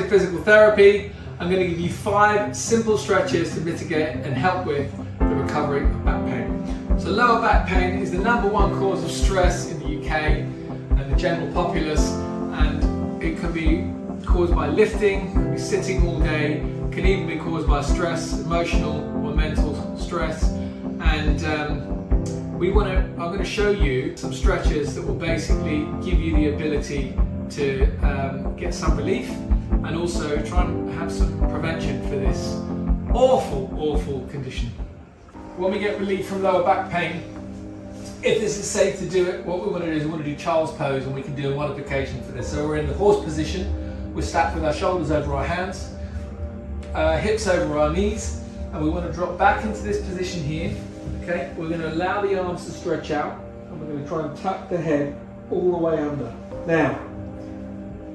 Physical Therapy. I'm going to give you 5 simple stretches to mitigate and help with the recovery of back pain. So lower back pain is the #1 cause of stress in the UK and the general populace, and it can be caused by lifting, can be sitting all day, can even be caused by stress, emotional or mental stress. And I'm going to show you some stretches that will basically give you the ability to get some relief and also try and have some prevention for this awful condition. When we get relief from lower back pain, if this is safe to do it, what we want to do is we want to do child's pose, and we can do a modification for this. So we're in the horse position, we're stacked with our shoulders over our hands, hips over our knees, and we want to drop back into this position here. Okay, we're going to allow the arms to stretch out, and we're going to try and tuck the head all the way under. Now,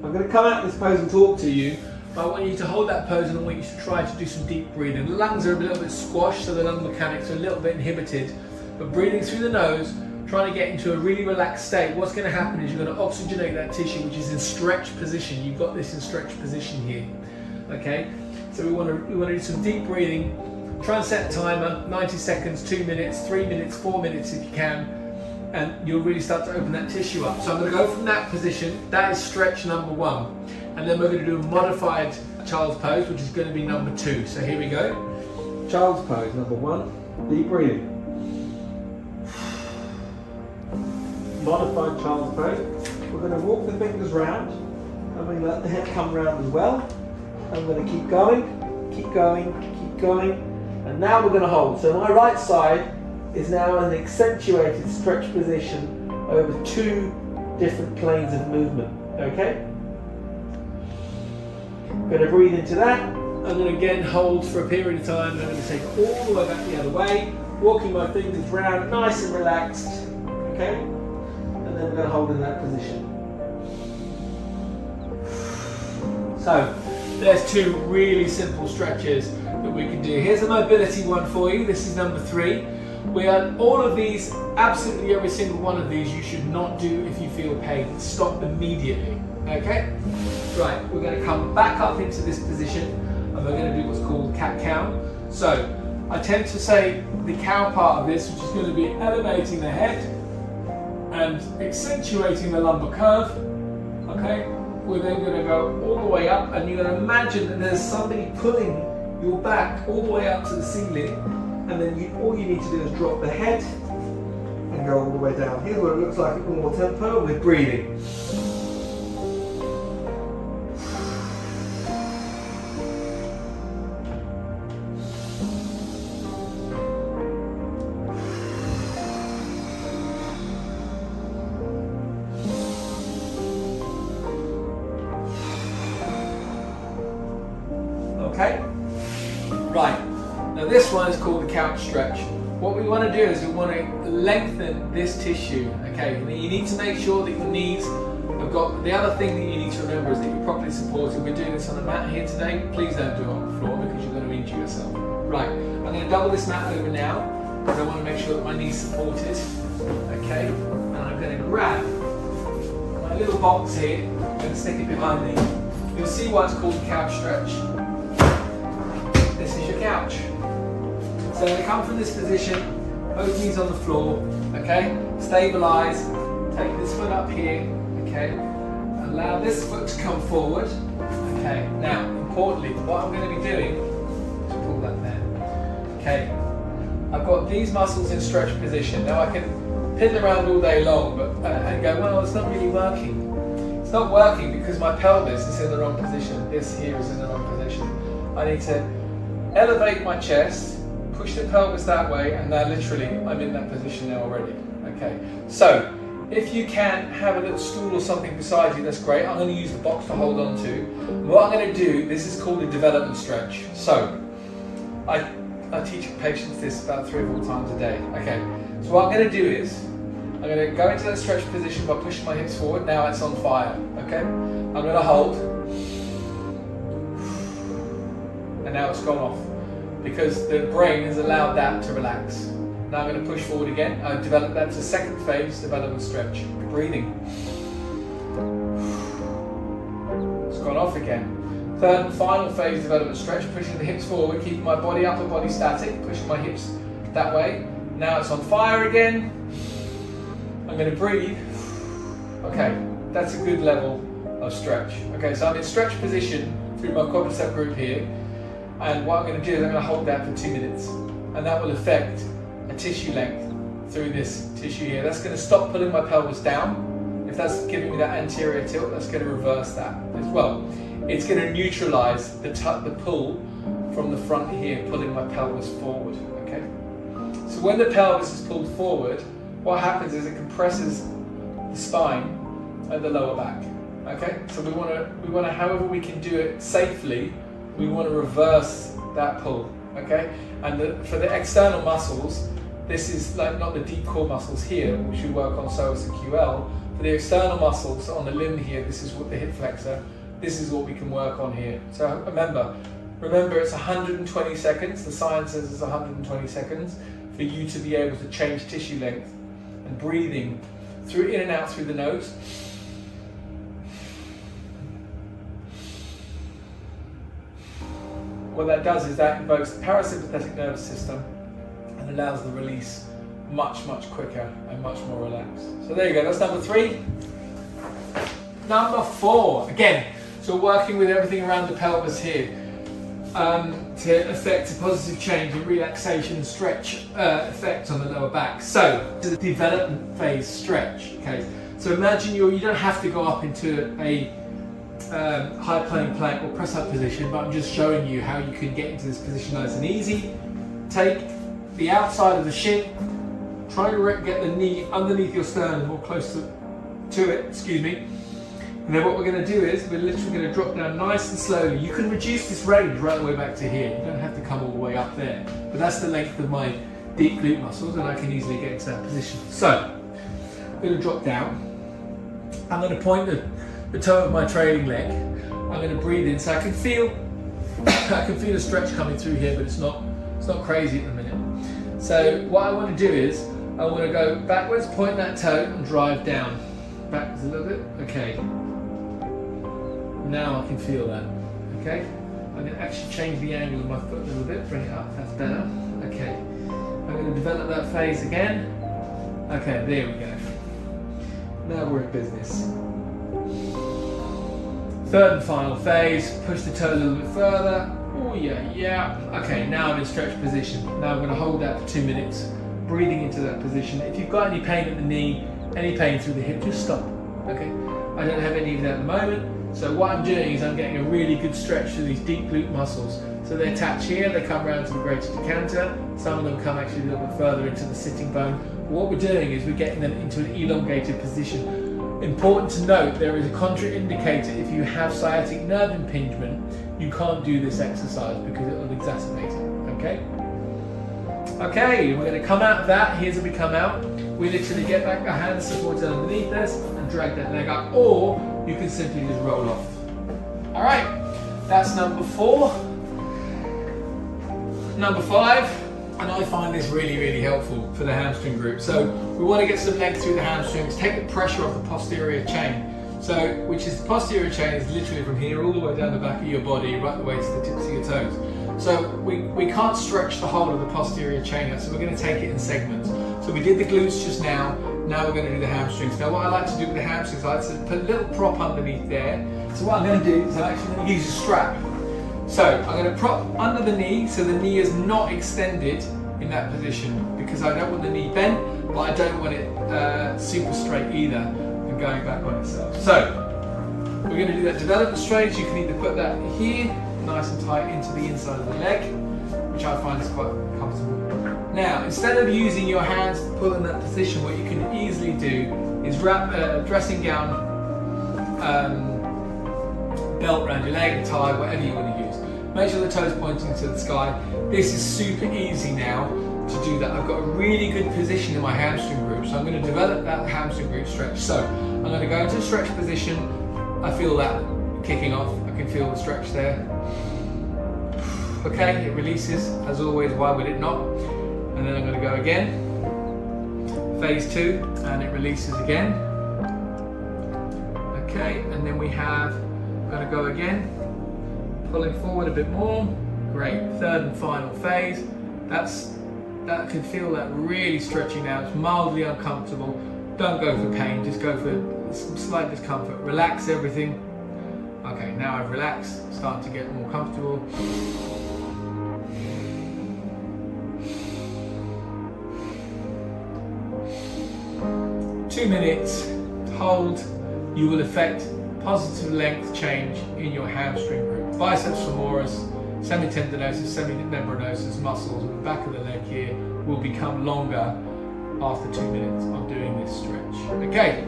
I'm going to come out of this pose and talk to you, but I want you to hold that pose and I want you to try to do some deep breathing. The lungs are a little bit squashed, so the lung mechanics are a little bit inhibited, but breathing through the nose, trying to get into a really relaxed state. What's going to happen is you're going to oxygenate that tissue, which is in stretch position. You've got this in stretch position here. Okay, so we want to do some deep breathing. Try and set a timer, 90 seconds, 2 minutes, 3 minutes, 4 minutes if you can, and you'll really start to open that tissue up. So I'm going to go from that position, that is stretch #1, and then we're going to do a modified child's pose, which is going to be #2. So here we go. Child's pose, #1, deep breathing. Modified child's pose. We're going to walk the fingers round, and we're going to let the head come round as well. I'm going to keep going, keep going, keep going. And now we're going to hold. So my right side is now in an accentuated stretch position over 2 different planes of movement. Okay? I'm going to breathe into that. I'm going to again hold for a period of time. I'm going to take it all the way back the other way, walking my fingers round, nice and relaxed. Okay? And then we're going to hold in that position. So there's 2 really simple stretches that we can do. Here's a mobility one for you. This is #3. All of these, absolutely every single one of these, you should not do if you feel pain. Stop immediately. Okay? Right, we're going to come back up into this position, and we're going to do what's called cat-cow. So I tend to say the cow part of this, which is going to be elevating the head and accentuating the lumbar curve. Okay? We're then going to go all the way up, and you're going to imagine that there's somebody pulling your back all the way up to the ceiling, and then all you need to do is drop the head and go all the way down. Here's what it looks like at normal tempo with breathing. Okay? Right, now this one is called the couch stretch. What we want to do is we want to lengthen this tissue. Okay, you need to make sure that your knees have got, the other thing that you need to remember is that you're properly supported. We're doing this on a mat here today. Please don't do it on the floor because you're going to injure yourself. Right, I'm going to double this mat over now because I want to make sure that my knee's supported. Okay, and I'm going to grab my little box here, I'm going to stick it behind me. You'll see why it's called the couch stretch. This is your couch. So I'm going to come from this position, both knees on the floor, okay? Stabilise, take this foot up here, okay? Allow this foot to come forward, okay? Now, importantly, what I'm going to be doing, to pull that there, okay? I've got these muscles in stretch position. Now I can piddle around all day long and go, well, it's not really working. It's not working because my pelvis is in the wrong position. This here is in the wrong position. I need to elevate my chest, push the pelvis that way, and now literally I'm in that position now already. Okay, so if you can have a little stool or something beside you, that's great. I'm going to use the box to hold on to. What I'm going to do, this is called a development stretch. So I teach patients this about 3 or 4 times a day. Okay, so what I'm going to do is I'm going to go into that stretch position by pushing my hips forward. Now it's on fire. Okay, I'm going to hold, and now it's gone off because the brain has allowed that to relax. Now I'm going to push forward again. I've developed that to second phase development stretch. Breathing. It's gone off again. Third and final phase development stretch, pushing the hips forward, keeping my body upper body static, pushing my hips that way. Now it's on fire again. I'm going to breathe. Okay, that's a good level of stretch. Okay, so I'm in stretch position through my quadricep group here, and what I'm going to do is I'm going to hold that for 2 minutes, and that will affect a tissue length through this tissue here. That's going to stop pulling my pelvis down. If that's giving me that anterior tilt, that's going to reverse that as well. It's going to neutralize the pull from the front here, pulling my pelvis forward. Okay. So when the pelvis is pulled forward, what happens is it compresses the spine and the lower back. Okay. So we want to, however we can do it safely, we want to reverse that pull. Okay. And for the external muscles, this is like not the deep core muscles here, which we work on psoas and QL. For the external muscles on the limb here, this is what the hip flexor. This is what we can work on here. So remember it's 120 seconds. The science says it's 120 seconds for you to be able to change tissue length and breathing through in and out through the nose. What that does is that invokes the parasympathetic nervous system and allows the release much, much quicker and much more relaxed. So there you go, that's number 3. Number 4, again, so working with everything around the pelvis here to affect a positive change and relaxation stretch effect on the lower back. So, to the development phase stretch, okay? So imagine you don't have to go up into a high plane plank or press up position, but I'm just showing you how you can get into this position nice and easy. Take the outside of the shin, try to get the knee underneath your sternum or close to it, excuse me. And then what we're going to do is we're literally going to drop down nice and slowly. You can reduce this range right the way back to here. You don't have to come all the way up there. But that's the length of my deep glute muscles, and I can easily get into that position. So, I'm going to drop down. I'm going to point the toe of my trailing leg. I'm going to breathe in, so I can feel a stretch coming through here, but it's not crazy at the minute. So what I want to do is I want to go backwards, point that toe, and drive down. Backwards a little bit. Okay. Now I can feel that. Okay. I'm going to actually change the angle of my foot a little bit, bring it up. That's better. Okay. I'm going to develop that phase again. Okay, there we go. Now we're in business. Third and final phase, push the toe a little bit further. Oh yeah. Okay, now I'm in stretch position. Now I'm going to hold that for 2 minutes, breathing into that position. If you've got any pain at the knee, any pain through the hip, just stop. Okay, I don't have any of that at the moment. So what I'm doing is I'm getting a really good stretch through these deep glute muscles. So they attach here, they come around to the greater decanter. Some of them come actually a little bit further into the sitting bone. What we're doing is we're getting them into an elongated position. Important to note, there is a contraindicator. If you have sciatic nerve impingement, you can't do this exercise because it will exacerbate it. Okay? Okay, we're going to come out of that. Here's how we come out. We literally get back our hands supported underneath us and drag that leg up, or you can simply just roll off. Alright, that's number 4. Number 5, and I find this really, really helpful for the hamstring group. So we want to get some length through the hamstrings, take the pressure off the posterior chain. So, which is the posterior chain is literally from here all the way down the back of your body, right the way to the tips of your toes. So we can't stretch the whole of the posterior chain out, so we're going to take it in segments. So we did the glutes just now we're going to do the hamstrings. Now what I like to do with the hamstrings, I like to put a little prop underneath there. So what I'm going to do is I'm actually going to use a strap. So I'm going to prop under the knee, so the knee is not extended in that position, because I don't want the knee bent, but I don't want it super straight either and going back on itself. So we're going to do that development stretch. You can either put that here, nice and tight into the inside of the leg, which I find is quite comfortable. Now, instead of using your hands to pull in that position, what you can easily do is wrap a dressing gown belt around your leg, tie, whatever you want to use. Make sure the toes pointing to the sky. This is super easy now to do that. I've got a really good position in my hamstring group, so I'm going to develop that hamstring group stretch. So I'm going to go into a stretch position. I feel that kicking off. I can feel the stretch there. Okay, it releases as always. Why would it not? And then I'm going to go again. Phase 2, and it releases again. Okay, and then we have, I'm going to go again. Pulling forward a bit more. Great. Third and final phase. That can feel that really stretching now. It's mildly uncomfortable. Don't go for pain, just go for some slight discomfort. Relax everything. Okay, now I've relaxed, starting to get more comfortable. Two minutes, hold. You will affect positive length change in your hamstring group. Biceps femoris, semitendinosus, semimembranosus muscles at the back of the leg here will become longer after 2 minutes of doing this stretch. Okay,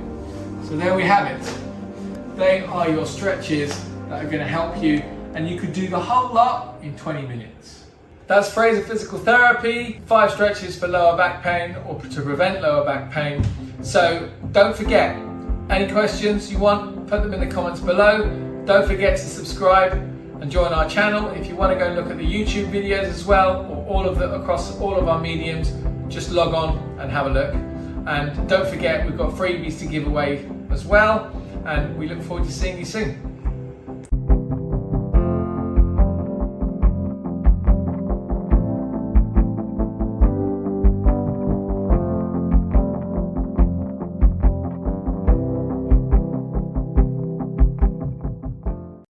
so there we have it. They are your stretches that are going to help you, and you could do the whole lot in 20 minutes. That's Fraser Physical Therapy, 5 stretches for lower back pain or to prevent lower back pain. So don't forget, any questions you want, put them in the comments below. Don't forget to subscribe and join our channel. If you want to go and look at the YouTube videos as well, or across all of our mediums, just log on and have a look. And don't forget, we've got freebies to give away as well, and we look forward to seeing you soon.